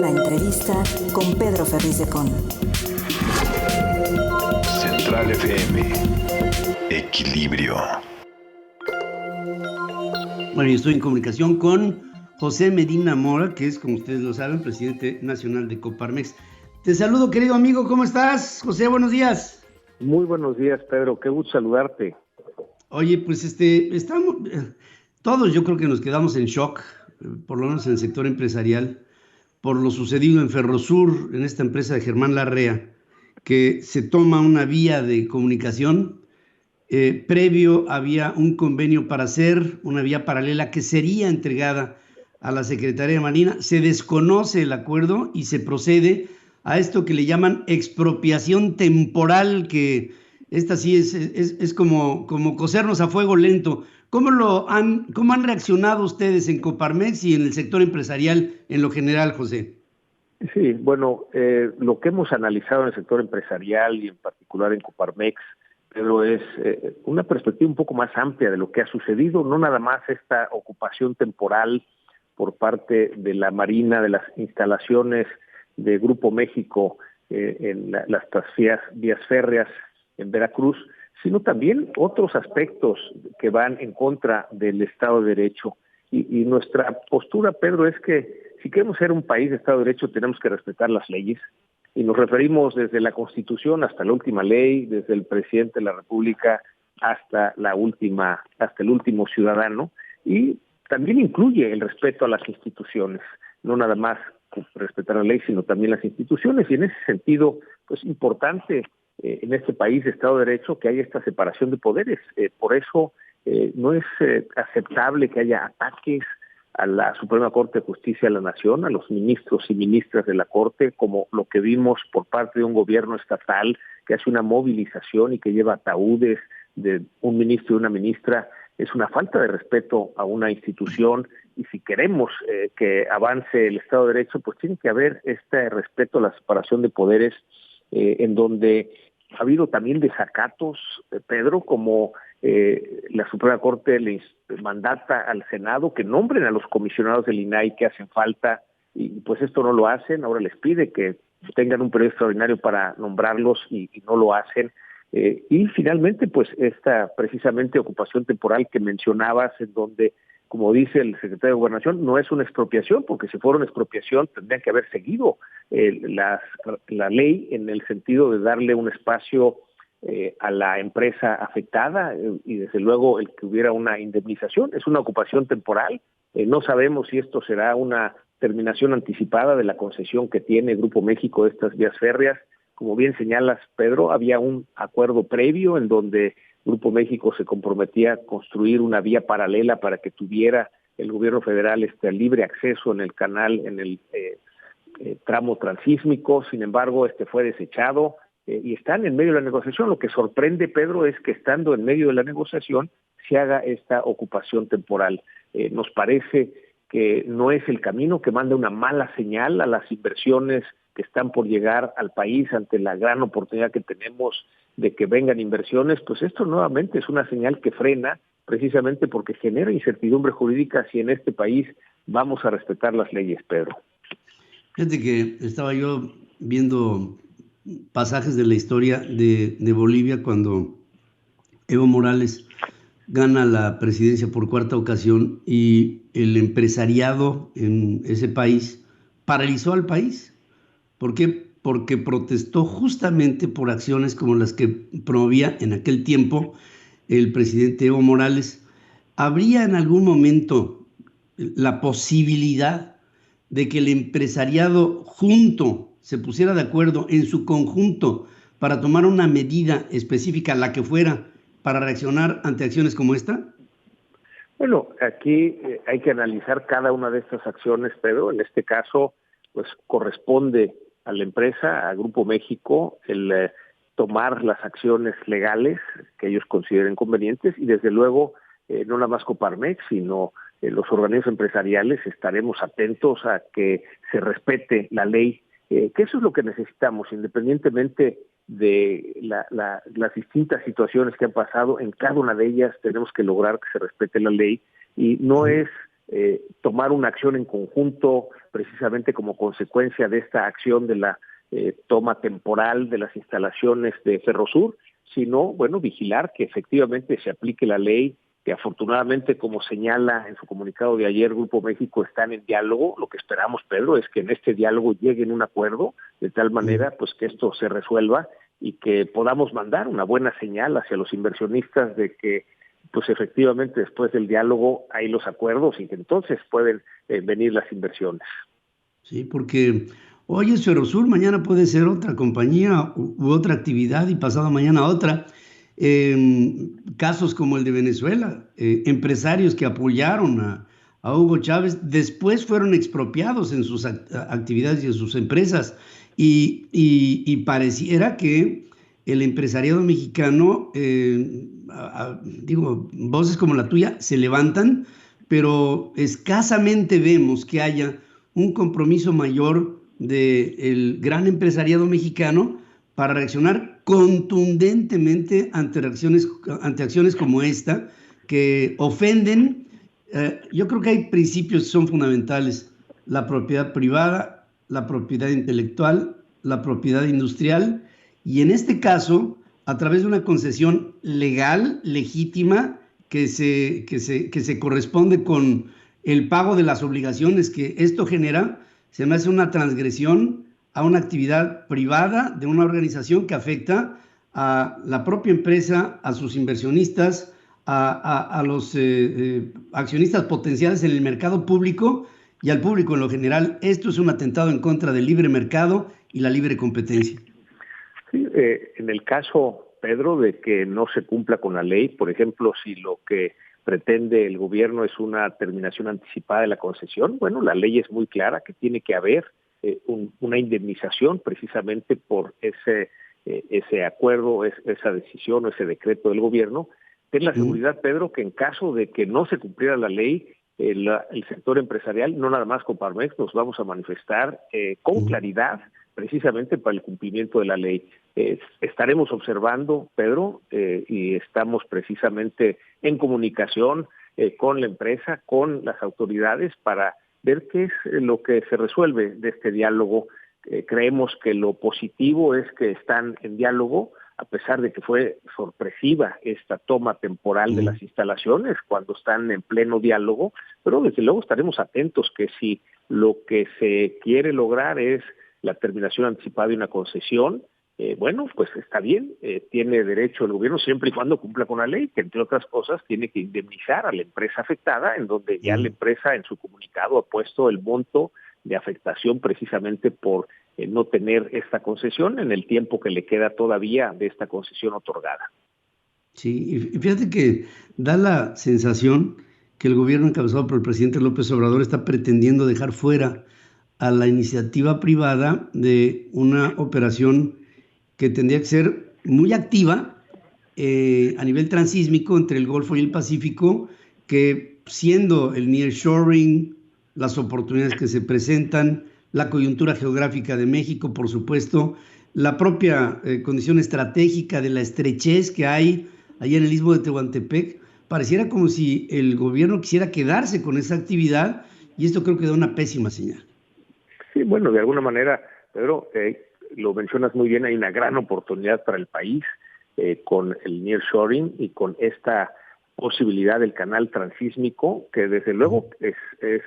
La entrevista con Pedro Ferriz de Con. Central FM. Equilibrio. Bueno, yo estoy en comunicación con José Medina Mora, que es, como ustedes lo saben, presidente nacional de Coparmex. Te saludo, querido amigo. ¿Cómo estás, José? Buenos días. Muy buenos días, Pedro. Qué gusto saludarte. Oye, pues estamos todos, yo creo que nos quedamos en shock, por lo menos en el sector empresarial, por lo sucedido en Ferrosur, en esta empresa de Germán Larrea, que se toma una vía de comunicación. Previo había un convenio para hacer una vía paralela que sería entregada a la Secretaría de Marina. Se desconoce el acuerdo y se procede a esto que le llaman expropiación temporal, que esta sí es como cosernos a fuego lento. ¿Cómo han reaccionado ustedes en Coparmex y en el sector empresarial en lo general, José? Sí, bueno, lo que hemos analizado en el sector empresarial y en particular en Coparmex, Pedro, es una perspectiva un poco más amplia de lo que ha sucedido, no nada más esta ocupación temporal por parte de la Marina de las instalaciones de Grupo México en las vías férreas en Veracruz, sino también otros aspectos que van en contra del Estado de Derecho. Y nuestra postura, Pedro, es que si queremos ser un país de Estado de Derecho tenemos que respetar las leyes, y nos referimos desde la Constitución hasta la última ley, desde el presidente de la República hasta el último ciudadano, y también incluye el respeto a las instituciones, no nada más respetar la ley, sino también las instituciones, y en ese sentido, pues importante en este país de Estado de Derecho que haya esta separación de poderes. Por eso no es aceptable que haya ataques a la Suprema Corte de Justicia de la Nación, a los ministros y ministras de la Corte, como lo que vimos por parte de un gobierno estatal que hace una movilización y que lleva ataúdes de un ministro y una ministra. Es una falta de respeto a una institución, y si queremos que avance el Estado de Derecho, pues tiene que haber este respeto a la separación de poderes, en donde ha habido también desacatos, Pedro, como la Suprema Corte le mandata al Senado que nombren a los comisionados del INAI que hacen falta, y pues esto no lo hacen. Ahora les pide que tengan un periodo extraordinario para nombrarlos y no lo hacen. Y finalmente, pues esta precisamente ocupación temporal que mencionabas, en donde, como dice el secretario de Gobernación, no es una expropiación, porque si fuera una expropiación tendrían que haber seguido la ley en el sentido de darle un espacio a la empresa afectada, y desde luego el que hubiera una indemnización. Es una ocupación temporal. No sabemos si esto será una terminación anticipada de la concesión que tiene Grupo México de estas vías férreas. Como bien señalas, Pedro, había un acuerdo previo en donde Grupo México se comprometía a construir una vía paralela para que tuviera el gobierno federal libre acceso en el canal, en el tramo transísmico. Sin embargo, fue desechado y están en medio de la negociación. Lo que sorprende, Pedro, es que estando en medio de la negociación se haga esta ocupación temporal. Nos parece que no es el camino, que manda una mala señal a las inversiones que están por llegar al país ante la gran oportunidad que tenemos de que vengan inversiones. Pues esto nuevamente es una señal que frena, precisamente porque genera incertidumbre jurídica si en este país vamos a respetar las leyes, Pedro. Fíjate que estaba yo viendo pasajes de la historia de Bolivia cuando Evo Morales gana la presidencia por cuarta ocasión, y el empresariado en ese país paralizó al país. ¿Por qué? Porque protestó justamente por acciones como las que promovía en aquel tiempo el presidente Evo Morales. ¿Habría en algún momento la posibilidad de que el empresariado junto se pusiera de acuerdo en su conjunto para tomar una medida específica, la que fuera, para reaccionar ante acciones como esta? Bueno, aquí hay que analizar cada una de estas acciones, Pedro. En este caso, pues corresponde a la empresa, a Grupo México, el tomar las acciones legales que ellos consideren convenientes, y desde luego no nada más Coparmex, sino los organismos empresariales estaremos atentos a que se respete la ley, que eso es lo que necesitamos, independientemente de las distintas situaciones que han pasado. En cada una de ellas tenemos que lograr que se respete la ley, y no es tomar una acción en conjunto precisamente como consecuencia de esta acción de la toma temporal de las instalaciones de Ferrosur, sino, bueno, vigilar que efectivamente se aplique la ley, que afortunadamente, como señala en su comunicado de ayer, Grupo México están en diálogo. Lo que esperamos, Pedro, es que en este diálogo lleguen a un acuerdo, de tal manera pues que esto se resuelva y que podamos mandar una buena señal hacia los inversionistas de que pues efectivamente después del diálogo hay los acuerdos y que entonces pueden venir las inversiones. Sí, porque hoy es Ferrosur, mañana puede ser otra compañía u otra actividad y pasado mañana otra. Casos como el de Venezuela, empresarios que apoyaron a Hugo Chávez, después fueron expropiados en sus actividades y en sus empresas. Y pareciera que el empresariado mexicano, digo, voces como la tuya se levantan, pero escasamente vemos que haya un compromiso mayor del gran empresariado mexicano para reaccionar contundentemente ante acciones como esta, que ofenden. Yo creo que hay principios que son fundamentales: la propiedad privada, la propiedad intelectual, la propiedad industrial, y en este caso, a través de una concesión legal, legítima, que se corresponde con el pago de las obligaciones que esto genera, se me hace una transgresión a una actividad privada de una organización que afecta a la propia empresa, a sus inversionistas, a los accionistas potenciales en el mercado público y al público en lo general. Esto es un atentado en contra del libre mercado y la libre competencia. Sí, en el caso, Pedro, de que no se cumpla con la ley, por ejemplo, si lo que pretende el gobierno es una terminación anticipada de la concesión, bueno, la ley es muy clara que tiene que haber una indemnización precisamente por ese acuerdo, esa decisión o ese decreto del gobierno. Ten la seguridad, Pedro, que en caso de que no se cumpliera la ley, el sector empresarial, no nada más Coparmex, nos vamos a manifestar con claridad precisamente para el cumplimiento de la ley. Estaremos observando, Pedro, y estamos precisamente en comunicación con la empresa, con las autoridades, para ver qué es lo que se resuelve de este diálogo. Creemos que lo positivo es que están en diálogo, a pesar de que fue sorpresiva esta toma temporal de las instalaciones cuando están en pleno diálogo, pero desde luego estaremos atentos que si lo que se quiere lograr es la terminación anticipada de una concesión, bueno, pues está bien, tiene derecho el gobierno siempre y cuando cumpla con la ley, que entre otras cosas tiene que indemnizar a la empresa afectada, en donde ya la empresa en su comunicado ha puesto el monto de afectación precisamente por no tener esta concesión en el tiempo que le queda todavía de esta concesión otorgada. Sí, y fíjate que da la sensación que el gobierno encabezado por el presidente López Obrador está pretendiendo dejar fuera a la iniciativa privada de una operación que tendría que ser muy activa a nivel transísmico entre el Golfo y el Pacífico, que siendo el nearshoring, las oportunidades que se presentan, la coyuntura geográfica de México, por supuesto, la propia condición estratégica de la estrechez que hay allá en el istmo de Tehuantepec, pareciera como si el gobierno quisiera quedarse con esa actividad, y esto creo que da una pésima señal. Sí, bueno, de alguna manera, Pedro, lo mencionas muy bien, hay una gran oportunidad para el país con el nearshoring y con esta posibilidad del canal transísmico, que desde luego es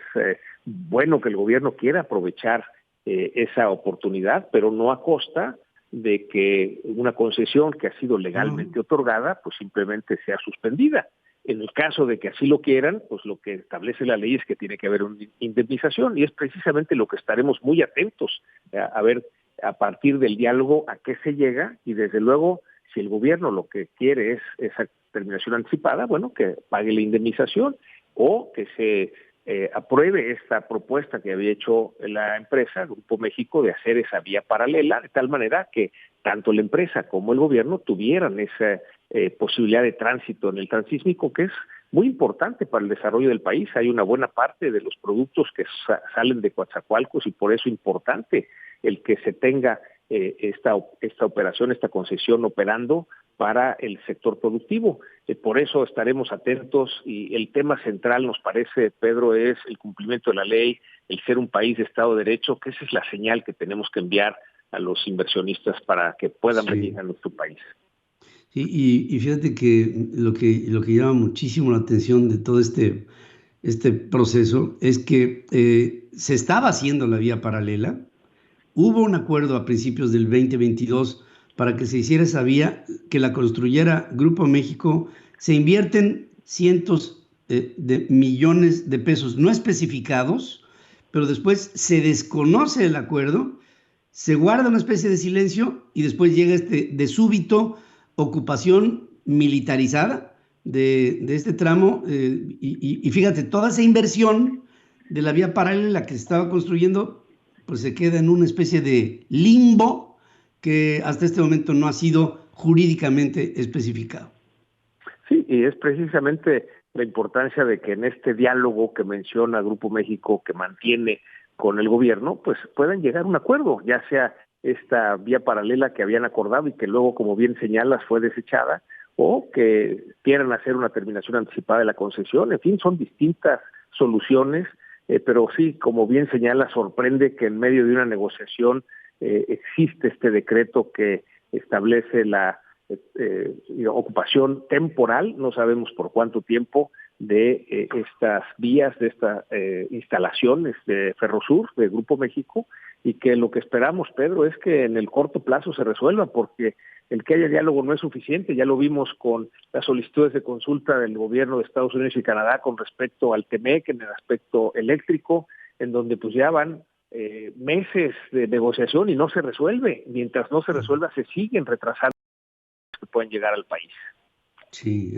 bueno que el gobierno quiera aprovechar esa oportunidad, pero no a costa de que una concesión que ha sido legalmente otorgada, pues simplemente sea suspendida. En el caso de que así lo quieran, pues lo que establece la ley es que tiene que haber una indemnización, y es precisamente lo que estaremos muy atentos a ver a partir del diálogo a qué se llega, y desde luego si el gobierno lo que quiere es esa terminación anticipada, bueno, que pague la indemnización o que se apruebe esta propuesta que había hecho la empresa, Grupo México, de hacer esa vía paralela, de tal manera que tanto la empresa como el gobierno tuvieran esa posibilidad de tránsito en el transísmico, que es muy importante para el desarrollo del país. Hay una buena parte de los productos que salen de Coatzacoalcos, y por eso es importante el que se tenga esta operación, esta concesión operando para el sector productivo. Por eso estaremos atentos y el tema central, nos parece, Pedro, es el cumplimiento de la ley, el ser un país de Estado de Derecho, que esa es la señal que tenemos que enviar a los inversionistas para que puedan venir a nuestro país. Sí, y fíjate que lo que llama muchísimo la atención de todo este proceso es que se estaba haciendo la vía paralela. Hubo un acuerdo a principios del 2022 para que se hiciera esa vía, que la construyera Grupo México. Se invierten cientos de millones de pesos no especificados, pero después se desconoce el acuerdo, se guarda una especie de silencio y después llega de súbito ocupación militarizada de este tramo. Y fíjate, toda esa inversión de la vía paralela que se estaba construyendo pues se queda en una especie de limbo que hasta este momento no ha sido jurídicamente especificado. Sí, y es precisamente la importancia de que en este diálogo que menciona Grupo México, que mantiene con el gobierno, pues puedan llegar a un acuerdo, ya sea esta vía paralela que habían acordado y que luego, como bien señalas, fue desechada, o que quieran hacer una terminación anticipada de la concesión. En fin, son distintas soluciones. Pero sí, como bien señala, sorprende que en medio de una negociación existe este decreto que establece la ocupación temporal, no sabemos por cuánto tiempo, de estas vías, de estas instalaciones de Ferrosur, de Grupo México, y que lo que esperamos, Pedro, es que en el corto plazo se resuelva, porque el que haya diálogo no es suficiente. Ya lo vimos con las solicitudes de consulta del gobierno de Estados Unidos y Canadá con respecto al TEMEC en el aspecto eléctrico, en donde pues ya van meses de negociación y no se resuelve. Mientras no se resuelva, se siguen retrasando que pueden llegar al país. Sí,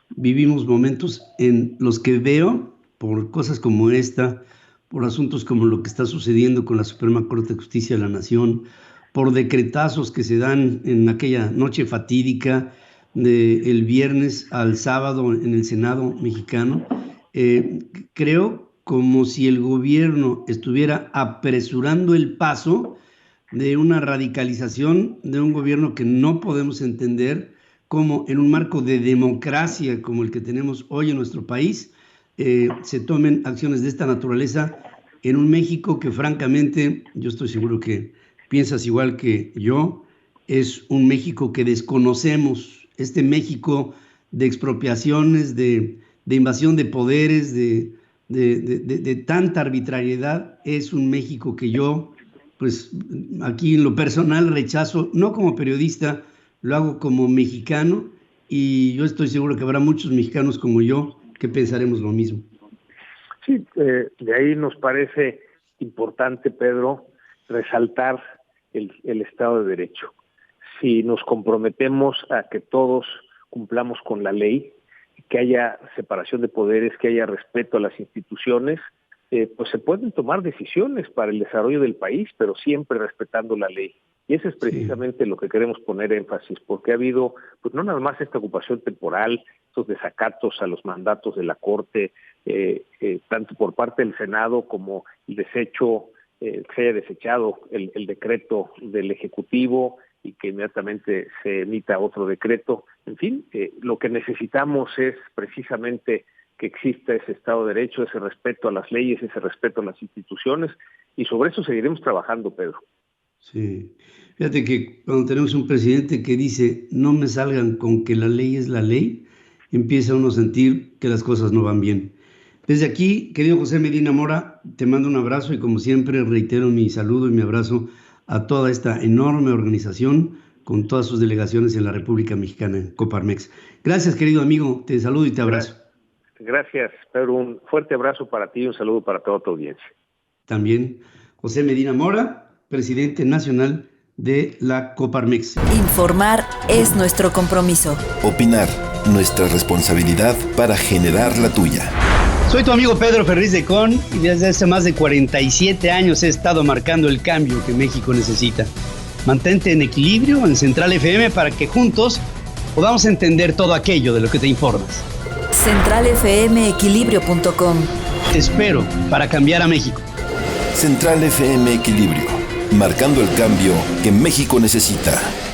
vivimos momentos en los que veo, por cosas como esta, por asuntos como lo que está sucediendo con la Suprema Corte de Justicia de la Nación, por decretazos que se dan en aquella noche fatídica del viernes al sábado en el Senado mexicano, creo como si el gobierno estuviera apresurando el paso de una radicalización de un gobierno que no podemos entender cómo en un marco de democracia como el que tenemos hoy en nuestro país se tomen acciones de esta naturaleza en un México que francamente, yo estoy seguro que piensas igual que yo, es un México que desconocemos, este México de expropiaciones, de invasión de poderes, de tanta arbitrariedad. Es un México que yo, pues aquí en lo personal rechazo, no como periodista, lo hago como mexicano, y yo estoy seguro que habrá muchos mexicanos como yo que pensaremos lo mismo. Sí, de ahí nos parece importante, Pedro, resaltar el Estado de Derecho. Si nos comprometemos a que todos cumplamos con la ley, que haya separación de poderes, que haya respeto a las instituciones, pues se pueden tomar decisiones para el desarrollo del país, pero siempre respetando la ley. Y eso es precisamente lo que queremos poner énfasis, porque ha habido, pues no nada más esta ocupación temporal, estos desacatos a los mandatos de la Corte, tanto por parte del Senado como el desecho, se haya desechado el decreto del Ejecutivo y que inmediatamente se emita otro decreto. En fin, lo que necesitamos es precisamente que exista ese Estado de Derecho, ese respeto a las leyes, ese respeto a las instituciones, y sobre eso seguiremos trabajando, Pedro. Sí, fíjate que cuando tenemos un presidente que dice no me salgan con que la ley es la ley, empieza uno a sentir que las cosas no van bien. Desde aquí, querido José Medina Mora, te mando un abrazo y como siempre reitero mi saludo y mi abrazo a toda esta enorme organización con todas sus delegaciones en la República Mexicana, en Coparmex. Gracias, querido amigo, te saludo y te abrazo. Gracias, Pedro, un fuerte abrazo para ti y un saludo para toda tu audiencia. También José Medina Mora, presidente nacional de la Coparmex. Informar es nuestro compromiso. Opinar, nuestra responsabilidad para generar la tuya. Soy tu amigo Pedro Ferriz de Con y desde hace más de 47 años he estado marcando el cambio que México necesita. Mantente en equilibrio en Central FM para que juntos podamos entender todo aquello de lo que te informas. CentralFMEquilibrio.com. Te espero para cambiar a México. Central FM Equilibrio, marcando el cambio que México necesita.